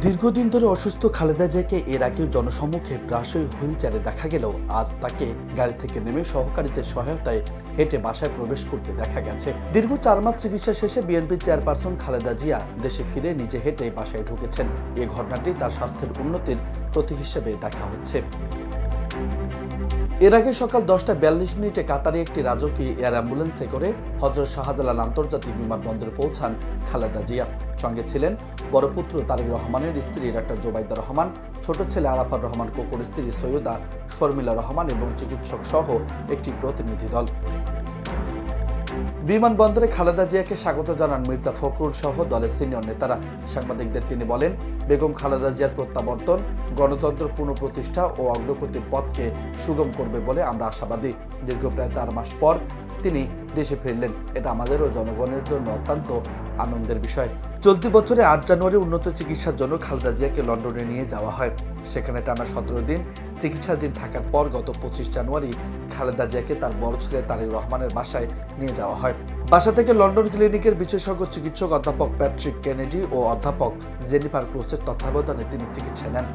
দীর্ঘদিন ধরে অসুস্থ খালেদা জিয়াকে এর আগেও জনসম্মুখে প্রায়শই হুইলচেয়ারে দেখা গেলেও আজ তাকে গাড়ি থেকে নেমে সহকারীদের সহায়তায় হেঁটে বাসায় প্রবেশ করতে দেখা গেছে। দীর্ঘ 4 মাস চিকিৎসা শেষে বিএনপি চেয়ারপারসন খালেদা জিয়া দেশে ফিরে নিজে হেঁটে বাসায় ঢুকেছেন। এই ঘটনাটি তার স্বাস্থ্যের উন্নতির প্রতীক হিসেবে দেখা হচ্ছে। এর আগে সকাল 10:42 কাতারে একটি রাজকীয় এয়ার অ্যাম্বুলেন্সে করে হযরত শাহজালাল আন্তর্জাতিক বিমানবন্দরে পৌঁছান খালেদা জিয়া। সঙ্গে ছিলেন বড় পুত্র তারেক রহমানের স্ত্রী ডাক্তার জোবাইদা রহমান, ছোট ছেলে আরাফাত রহমান কোকোর স্ত্রী সৈয়দা শর্মিলা রহমান এবং চিকিৎসক সহ একটি প্রতিনিধি দল। বিমানবন্দরে খালেদা জিয়াকে স্বাগত জানান মির্জা ফখরুল সহ দলের সিনিয়র নেতারা। সাংবাদিকদের তিনি বলেন, বেগম খালেদা জিয়ার প্রত্যাবর্তন গণতন্ত্র পুনঃপ্রতিষ্ঠা ও অগ্রগতির পথকে সুগম করবে বলে আমরা আশাবাদী। দীর্ঘ প্রায় 4 মাস পর তিনি দেশে ফিরলেন, এটা আমাদের ও জনগণের জন্য অত্যন্ত আনন্দের বিষয়। চলতি বছরে 8 জানুয়ারি উন্নত চিকিৎসার জন্য খালেদা জিয়াকে লন্ডনে নিয়ে যাওয়া হয়। সেখানে টানা 17 দিন চিকিৎসাধীন থাকার পর গত 25 জানুয়ারি খালেদা জিয়াকে তার বড় ছেলে তারেক রহমানের বাসায় নিয়ে যাওয়া হয়। বাসা থেকে লন্ডন ক্লিনিকের বিশেষজ্ঞ চিকিৎসক অধ্যাপক প্যাট্রিক কেনেডি ও অধ্যাপক জেনিফার ক্রুসের তত্ত্বাবধানে তিনি চিকিৎসা নেন।